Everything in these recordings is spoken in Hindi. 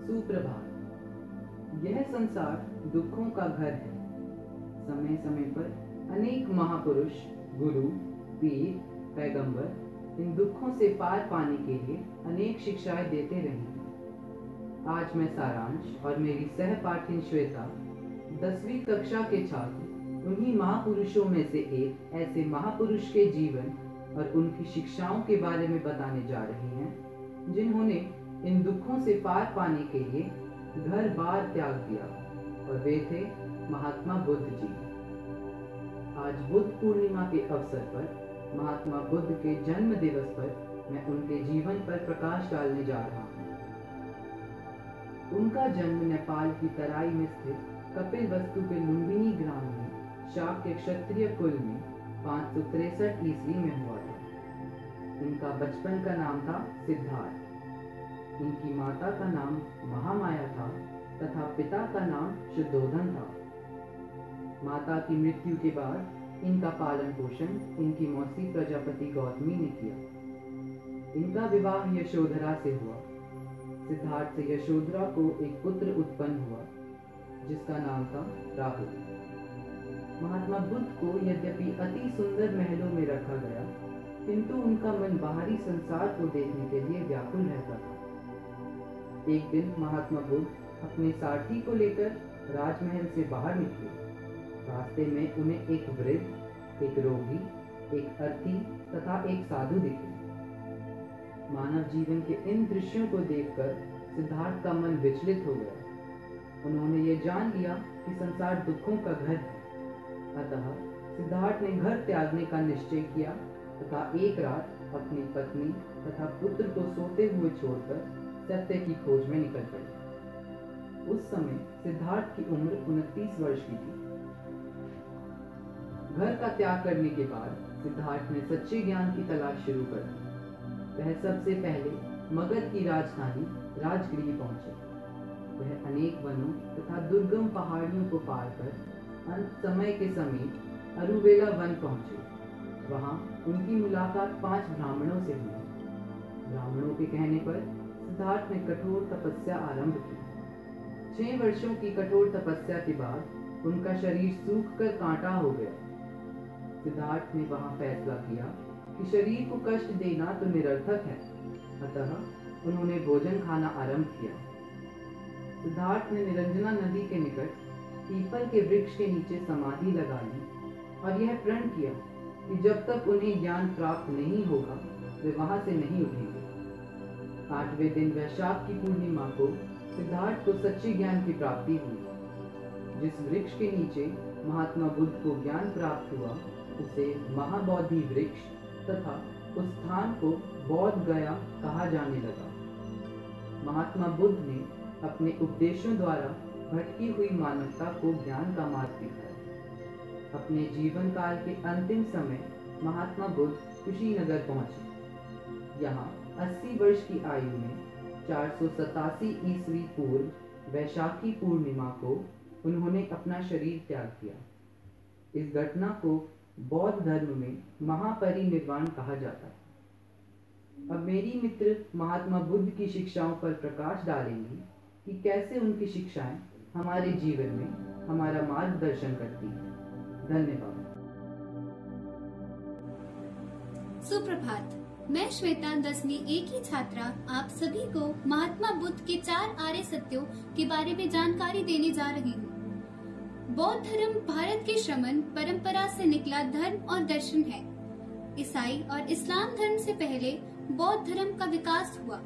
सुप्रभात। यह संसार दुखों का घर है। समय समय पर अनेक महापुरुष, गुरु, पीर, पैगंबर इन दुखों से पार पाने के लिए अनेक शिक्षाएं देते रहे हैं। आज मैं सारांश और मेरी सहपाठिन श्वेता 10वीं कक्षा के छात्र उन्हीं महापुरुषों में से एक ऐसे महापुरुष के जीवन और उनकी शिक्षाओं के बारे में बताने जा रहे हैं, जिन्होंने इन दुखों से पार पाने के लिए घर बार त्याग दिया, और वे थे महात्मा बुद्ध जी। आज बुद्ध पूर्णिमा के अवसर पर महात्मा बुद्ध के जन्म दिवस पर मैं उनके जीवन पर प्रकाश डालने जा रहा हूँ। उनका जन्म नेपाल की तराई में स्थित कपिलवस्तु के लुम्बिनी ग्राम में शाक्य क्षत्रिय कुल में 563 ईस्वी में हुआ था। इनका बचपन का नाम था सिद्धार्थ। इनकी माता का नाम महामाया था तथा पिता का नाम शुद्धोधन था। माता की मृत्यु के बाद इनका पालन पोषण इनकी मौसी प्रजापति गौतमी ने किया। इनका विवाह यशोधरा से हुआ। सिद्धार्थ से यशोधरा को एक पुत्र उत्पन्न हुआ जिसका नाम था राहुल। महात्मा बुद्ध को यद्यपि अति सुंदर महलों में रखा गया, किंतु उनका मन बाहरी संसार को देखने के लिए व्याकुल रहता था। एक दिन महात्मा बुद्ध अपने सारथी को लेकर राजमहल से बाहर निकले। रास्ते में उन्हें एक वृद्ध, एक रोगी, एक अर्थी तथा एक साधु दिखे। मानव जीवन के इन दृश्यों को देखकर सिद्धार्थ का मन विचलित हो गया। उन्होंने ये जान लिया कि संसार दुखों का घर है। अतः सिद्धार्थ ने घर त्यागने का निश्चय किया तथा एक रात अपनी पत्नी तथा पुत्र को सोते हुए छोड़कर सत्य की खोज में निकल पड़े। उस समय सिद्धार्थ की उम्र 29 वर्ष की थी। घर का त्याग करने के बाद सिद्धार्थ ने सच्चे ज्ञान की तलाश शुरू कर दी। वह सबसे पहले मगध की राजधानी राजगृह पहुंचे। वह अनेक वनों तथा दुर्गम पहाड़ियों को पार कर अंत समय के समीप अरुवेला वन पहुंचे। वहां उनकी मुलाकात 5 ब्राह्मणों से हुई। ब्राह्मणों के कहने पर सिद्धार्थ ने कठोर तपस्या आरंभ की। 6 वर्षों की कठोर तपस्या के बाद उनका शरीर सूखकर कांटा हो गया। सिद्धार्थ ने वहां फैसला किया कि शरीर को कष्ट देना तो निरर्थक है, अतः उन्होंने भोजन खाना आरंभ किया। सिद्धार्थ ने निरंजना नदी के निकट पीपल के वृक्ष के नीचे समाधि लगा ली और यह प्रण किया कि जब तक उन्हें ज्ञान प्राप्त नहीं होगा वे वहां से नहीं उठेंगे। 8वें दिन वैशाख की पूर्णिमा को सिद्धार्थ को सच्चे ज्ञान की प्राप्ति हुई। जिस वृक्ष के नीचे महात्मा बुद्ध को ज्ञान प्राप्त हुआ उसे महाबोधि वृक्ष तथा उस स्थान को बौद्ध गया कहा जाने लगा। महात्मा बुद्ध ने अपने उपदेशों द्वारा भटकी हुई मानवता को ज्ञान का मार्ग दिखाया। अपने जीवन काल के अंतिम समय महात्मा बुद्ध कुशीनगर पहुंचे। यहाँ 80 वर्ष की आयु में 487 ईस्वी पूर्व वैशाखी पूर्णिमा को उन्होंने अपना शरीर त्याग किया। इस घटना को बौद्ध धर्म में महापरिनिर्वाण कहा जाता है। अब मेरी मित्र महात्मा बुद्ध की शिक्षाओं पर प्रकाश डालेंगी कि कैसे उनकी शिक्षाएं हमारे जीवन में हमारा मार्गदर्शन करती हैं। धन्यवाद। सुप्रभात। मैं श्वेता 10वीं ए की छात्रा आप सभी को महात्मा बुद्ध के 4 आर्य सत्यों के बारे में जानकारी देने जा रही हूँ। बौद्ध धर्म भारत के श्रमण परंपरा से निकला धर्म और दर्शन है। ईसाई और इस्लाम धर्म से पहले बौद्ध धर्म का विकास हुआ।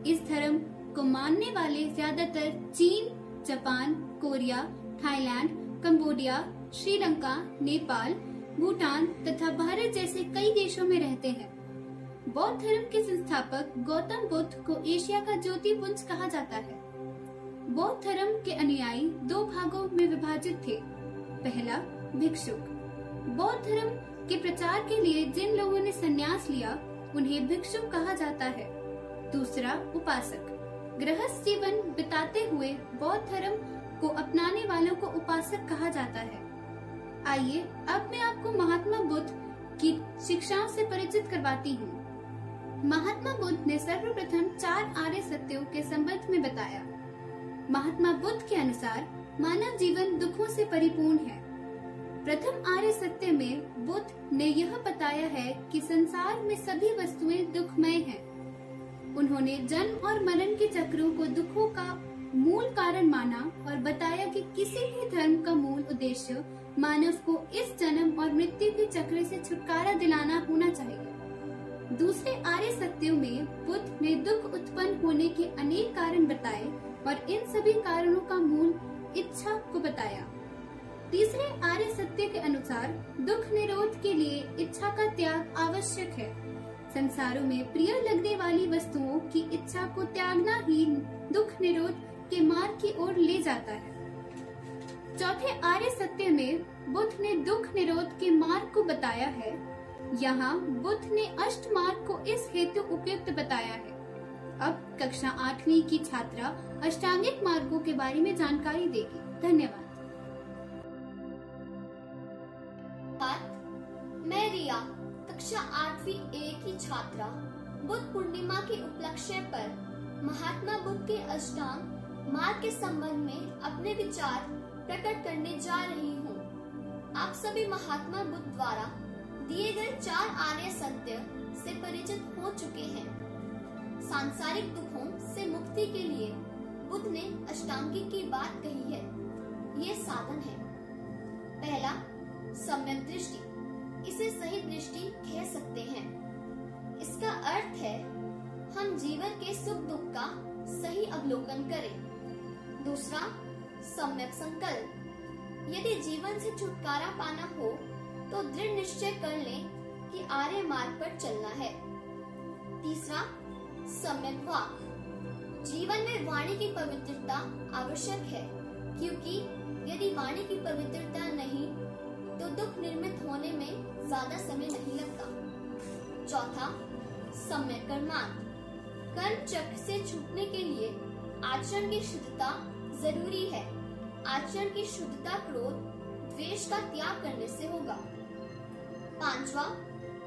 इस धर्म को मानने वाले ज्यादातर चीन, Japan, Korea, Thailand, Cambodia, Sri Lanka, Nepal, Bhutan तथा भारत जैसे कई देशों में रहते हैं। बौद्ध धर्म के संस्थापक गौतम बुद्ध को एशिया का ज्योतिपुंज कहा जाता है। बौद्ध धर्म के अनुयायी 2 भागों में विभाजित थे। पहला, भिक्षुक। बौद्ध धर्म के प्रचार के लिए जिन लोगों ने संन्यास लिया उन्हें भिक्षुक कहा जाता है। दूसरा, उपासक। गृहस्थ जीवन बिताते हुए बौद्ध धर्म को अपनाने वालों को उपासक कहा जाता है। आइए अब मैं आपको महात्मा बुद्ध की शिक्षाओं से परिचित करवाती हूँ। महात्मा बुद्ध ने सर्वप्रथम 4 आर्य सत्यों के संबंध में बताया। महात्मा बुद्ध के अनुसार मानव जीवन दुखों से परिपूर्ण है। प्रथम आर्य सत्य में बुद्ध ने यह बताया है कि संसार में सभी वस्तुएं दुखमय हैं। उन्होंने जन्म और मरण के चक्रों को दुखों का मूल कारण माना और बताया कि किसी भी धर्म का मूल उद्देश्य मानव को इस जन्म और मृत्यु के चक्र से छुटकारा दिलाना होना चाहिए। दूसरे आर्य सत्यों में बुद्ध ने दुख उत्पन्न होने के अनेक कारण बताए और इन सभी कारणों का मूल इच्छा को बताया। तीसरे आर्य सत्य के अनुसार दुख निरोध के लिए इच्छा का त्याग आवश्यक है। संसारों में प्रिय लगने वाली वस्तुओं की इच्छा को त्यागना ही दुख निरोध के मार्ग की ओर ले जाता है। चौथे आर्य सत्य में बुद्ध ने दुख निरोध के मार्ग को बताया है। यहाँ बुद्ध ने अष्ट मार्ग को इस हेतु उपयुक्त बताया है। अब कक्षा 8वीं की छात्रा अष्टांगिक मार्गों के बारे में जानकारी देगी। धन्यवाद। मैं रिया, कक्षा 8वीं ए की छात्रा, बुद्ध पूर्णिमा के उपलक्ष्य पर महात्मा बुद्ध के अष्टांग मार्ग के संबंध में अपने विचार प्रकट करने जा रही हूँ। आप सभी महात्मा बुद्ध द्वारा दिए गए 4 आर्य सत्य से परिचित हो चुके हैं। सांसारिक दुखों से मुक्ति के लिए बुद्ध ने अष्टांगिक की बात कही है। ये साधन है। पहला, सम्यक दृष्टि। इसे सही दृष्टि कह सकते हैं। इसका अर्थ है हम जीवन के सुख दुख का सही अवलोकन करें। दूसरा, सम्यक संकल्प। यदि जीवन से छुटकारा पाना हो तो दृढ़ निश्चय कर लें कि आर्य मार्ग पर चलना है। तीसरा, सम्यक वाक। जीवन में वाणी की पवित्रता आवश्यक है, क्योंकि यदि वाणी की पवित्रता नहीं तो दुख निर्मित होने में ज्यादा समय नहीं लगता। चौथा, सम्यक कर्मांत। कर्म चक्र से छूटने के लिए आचरण की शुद्धता जरूरी है। आचरण की शुद्धता क्रोध द्वेष का त्याग करने से होगा। पांचवा,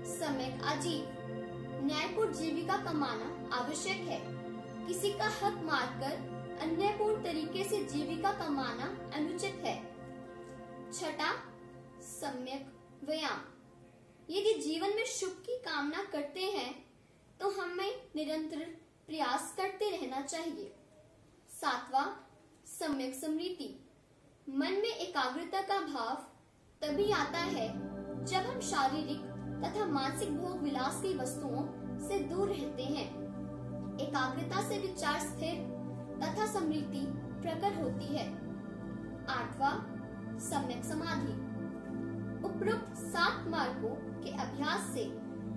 सम्यक आजीव। न्यायपूर्ण जीविका कमाना आवश्यक है। किसी का हक मारकर अन्यायपूर्ण तरीके से जीविका कमाना अनुचित है। छठा, सम्यक व्यायाम। यदि जीवन में शुभ की कामना करते हैं तो हमें निरंतर प्रयास करते रहना चाहिए। सातवां, सम्यक स्मृति। मन में एकाग्रता का भाव तभी आता है जब हम शारीरिक तथा मानसिक भोग विलास की वस्तुओं से दूर रहते हैं। एकाग्रता से विचार स्थिर तथा स्मृति प्रकट होती है। आठवां, सम्यक समाधि। उपरोक्त 7 मार्गों के अभ्यास से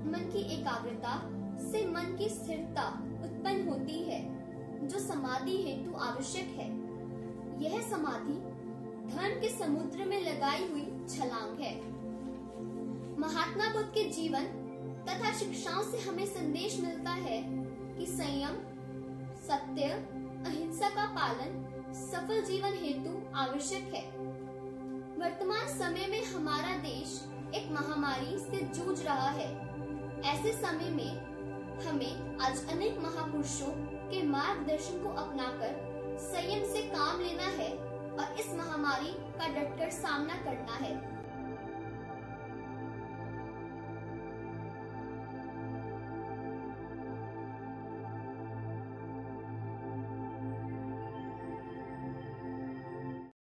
मन की एकाग्रता से मन की स्थिरता उत्पन्न होती है, जो समाधि हेतु आवश्यक है। यह समाधि धर्म के समुद्र में लगाई हुई छलांग है। महात्मा बुद्ध के जीवन तथा शिक्षाओं से हमें संदेश मिलता है कि संयम, सत्य, अहिंसा का पालन सफल जीवन हेतु आवश्यक है। वर्तमान समय में हमारा देश एक महामारी से जूझ रहा है। ऐसे समय में हमें आज अनेक महापुरुषों के मार्गदर्शन को अपनाकर संयम से काम लेना है और इस महामारी का डटकर सामना करना है।